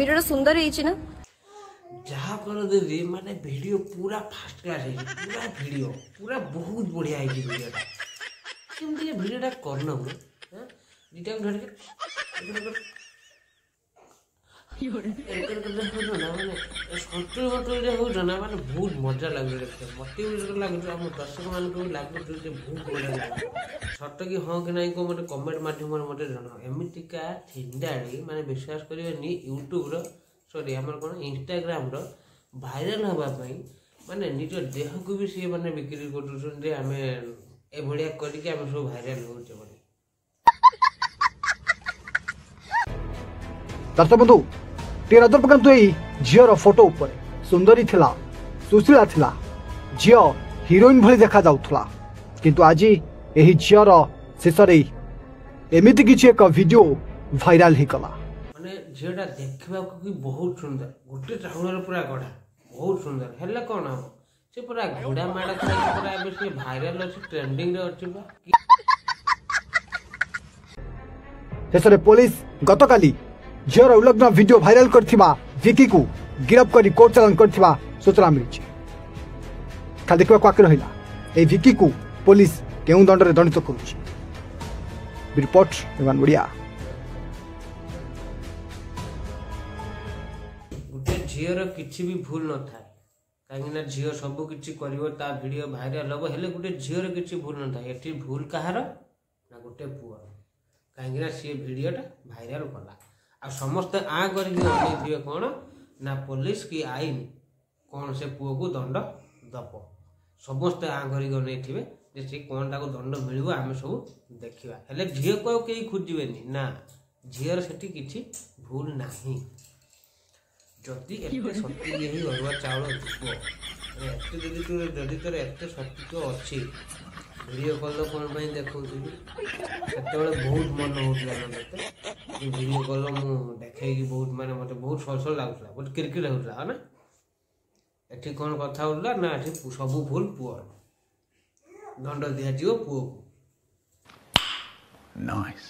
Video सुंदर है ना जहाँ कर दीदी माने वीडियो पूरा फास्ट क्लास है पूरा वीडियो पूरा बहुत बढ़िया है वीडियो केमती वीडियो करना हूँ दुटा धर सटल बटल होना माने बहुत मजा लगे देखते मत लगे आम दर्शक मान लगे बहुत बढ़िया लगे सट कि हाँ कि नहीं को मतलब कमेंट मध्यम मत जन एमतीका थिंडाड़ी माने विश्वास करेंगे यूट्यूब सॉरी आम कौन इंस्टाग्राम भाइराल हाँपाई माने निज देह को भी सी मैंने बिक्री कर आम एभलिया करके आम सब भाइराल होचे दर्शक बंधु टे नजर पकातु झीर फोटो उपर सुंदरी थिला सुशीला थिला झी हिरोइन भली देखा जाउथला किंतु आज एही झीर शेष एमिति किछि एक वीडियो भाइराल ही कला माने झीटा देखा कि बहुत सुंदर गोटे चाउल पूरा गढ़ा बहुत सुंदर हेल्ला कौन हम से पूरा घोड़ा माड़ा पूरा एबे से भाइराल अछि ट्रेंडिंग रे अछि शेष पुलिस गतकाली झीर उल्लग्न वीडियो भाइराल करथिबा विकी को गिरफ्त करी कोर्ट चालान करथिबा सूचना मिली खाली देखा बाकी रहा ए विकी को पुलिस केउ दंड रे दंडित करुछि रिपोर्ट एवं बढ़िया गोटे झीर किसी भी भूल न था कहीं झील सब किसी कर वीडियो भाइराल हम हेले गोटे झीर किसी भूल न था ये भूल कहार ना गोटे पुअर कहीं सी वीडियोटा भाइराल कला आ समस्त आ करके कौन ना पुलिस कि आईन कौन से पुओ को दंड दब समस्ते आ करके सी कौन ताको दंड मिल आम सब देखा हेले झील को कहीं खोजे ना झीर से किसी भूल ना जदि एत सत्य यही अरुआ चाउल जदि तोर एत सत्य अच्छी वीडियो कल कौन देखो से बहुत मन होता मत वीडियो कल मुझे देखे बहुत माने मत बहुत सरसर लगुला बहुत किरकिर होता ना एठी कौन कथा होता ना एठी सब भूल पुअर दंड दिया पुओ को। नाइस।